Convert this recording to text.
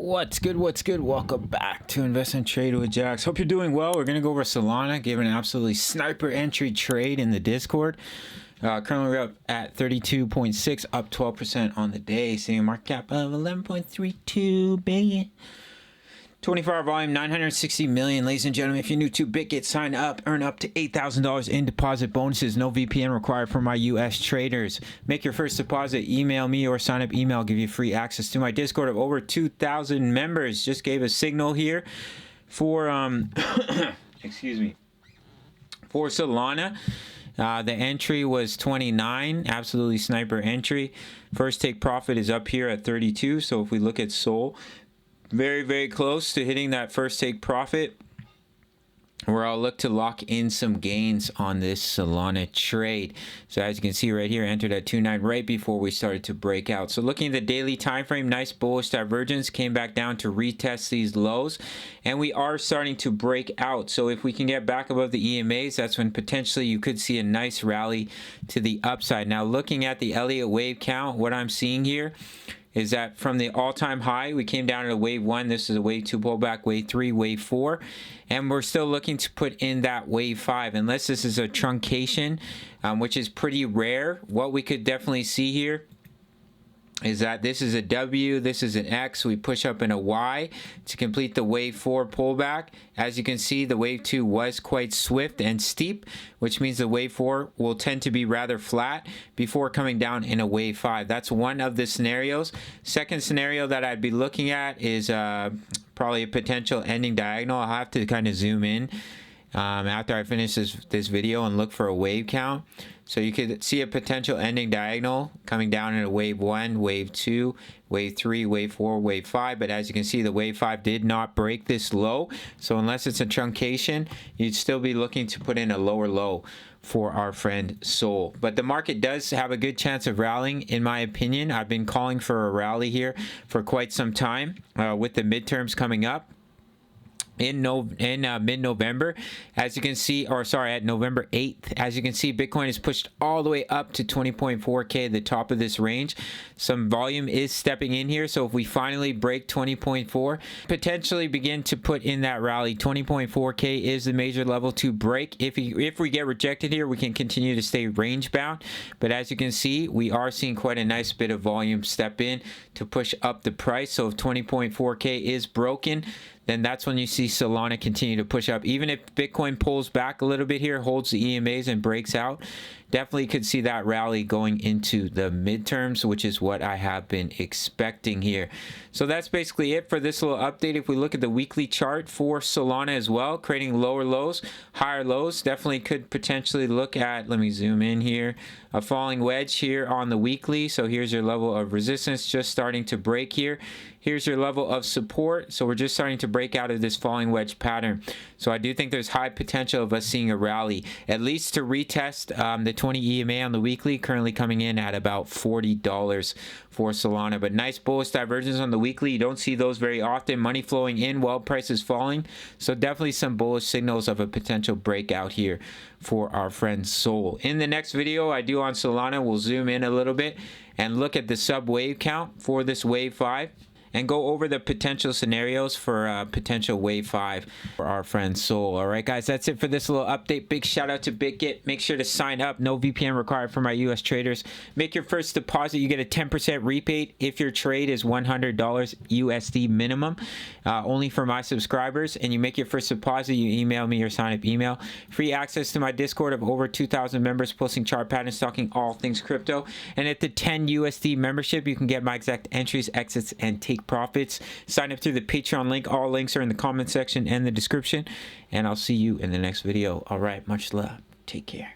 What's good? Welcome back to Invest and Trade with Jax. Hope you're doing well. We're going to go over Solana, give an absolutely sniper entry trade in the Discord. Currently we're up at 32.6, up 12% on the day, seeing a market cap of 11.32 billion. 24-hour volume, 960 million. Ladies and gentlemen, if you're new to BitGet, sign up, earn up to $8,000 in deposit bonuses. No VPN required for my US traders. Make your first deposit, email me or sign up email. I'll give you free access to my Discord of over 2,000 members. Just gave a signal here for, excuse me, for Solana. The entry was 29, absolutely sniper entry. First take profit is up here at 32. So if we look at Sol, very close to hitting that first take profit, where I'll look to lock in some gains on this Solana trade. So as you can see right here, entered at 2.9 right before we started to break out. So looking at the daily time frame, nice bullish divergence, came back down to retest these lows, and we are starting to break out. So if we can get back above the EMAs, that's when potentially you could see a nice rally to the upside. Now looking at the Elliott wave count, what I'm seeing here is that from the all-time high, we came down to a wave 1. This is a wave 2 pullback, wave 3, wave 4. And we're still looking to put in that wave 5. Unless this is a truncation, which is pretty rare. What we could definitely see here is that this is a W, this is an X, we push up in a Y to complete the wave 4 pullback. As you can see, the wave 2 was quite swift and steep, which means the wave 4 will tend to be rather flat before coming down in a wave 5. That's one of the scenarios. Second scenario that I'd be looking at is probably a potential ending diagonal. I'll have to kind of zoom in after I finish this video and look for a wave count. So you could see a potential ending diagonal coming down in a wave 1, wave 2, wave 3, wave 4, wave 5. But as you can see, the wave 5 did not break this low. So unless it's a truncation, you'd still be looking to put in a lower low for our friend Sol. But the market does have a good chance of rallying, in my opinion. I've been calling for a rally here for quite some time with the midterms coming up in mid-November. As you can see, or sorry, at November 8th, as you can see, Bitcoin is pushed all the way up to 20.4K, the top of this range. Some volume is stepping in here, so if we finally break 20.4, potentially begin to put in that rally. 20.4K is the major level to break. If we get rejected here, we can continue to stay range bound, but as you can see, we are seeing quite a nice bit of volume step in to push up the price. So if 20.4K is broken, then that's when you see Solana continue to push up. Even if Bitcoin pulls back a little bit here, holds the EMAs and breaks out, definitely could see that rally going into the midterms, which is what I have been expecting here. So that's basically it for this little update. If we look at the weekly chart for Solana as well, creating lower lows, higher lows, definitely could potentially look at, let me zoom in here, a falling wedge here on the weekly. So here's your level of resistance, just starting to break here. Here's your level of support. So we're just starting to break out of this falling wedge pattern. So I do think there's high potential of us seeing a rally, at least to retest the 20 EMA on the weekly, currently coming in at about $40 for Solana. But nice bullish divergence on the weekly. You don't see those very often. Money flowing in while price is falling. So definitely some bullish signals of a potential breakout here for our friend Sol. In the next video I do on Solana, we'll zoom in a little bit and look at the sub wave count for this wave 5. And go over the potential scenarios for potential wave 5 for our friend Sol. All right, guys, that's it for this little update. Big shout out to BitGet. Make sure to sign up. No VPN required for my US traders. Make your first deposit. You get a 10% rebate if your trade is $100 USD minimum. Only for my subscribers. And you make your first deposit, you email me or sign up email. Free access to my Discord of over 2,000 members, posting chart patterns, talking all things crypto. And at the 10 USD membership, you can get my exact entries, exits, and take profits. Sign up through the Patreon link. All links are in the comment section and the description, and I'll see you in the next video. All right, much love. Take care.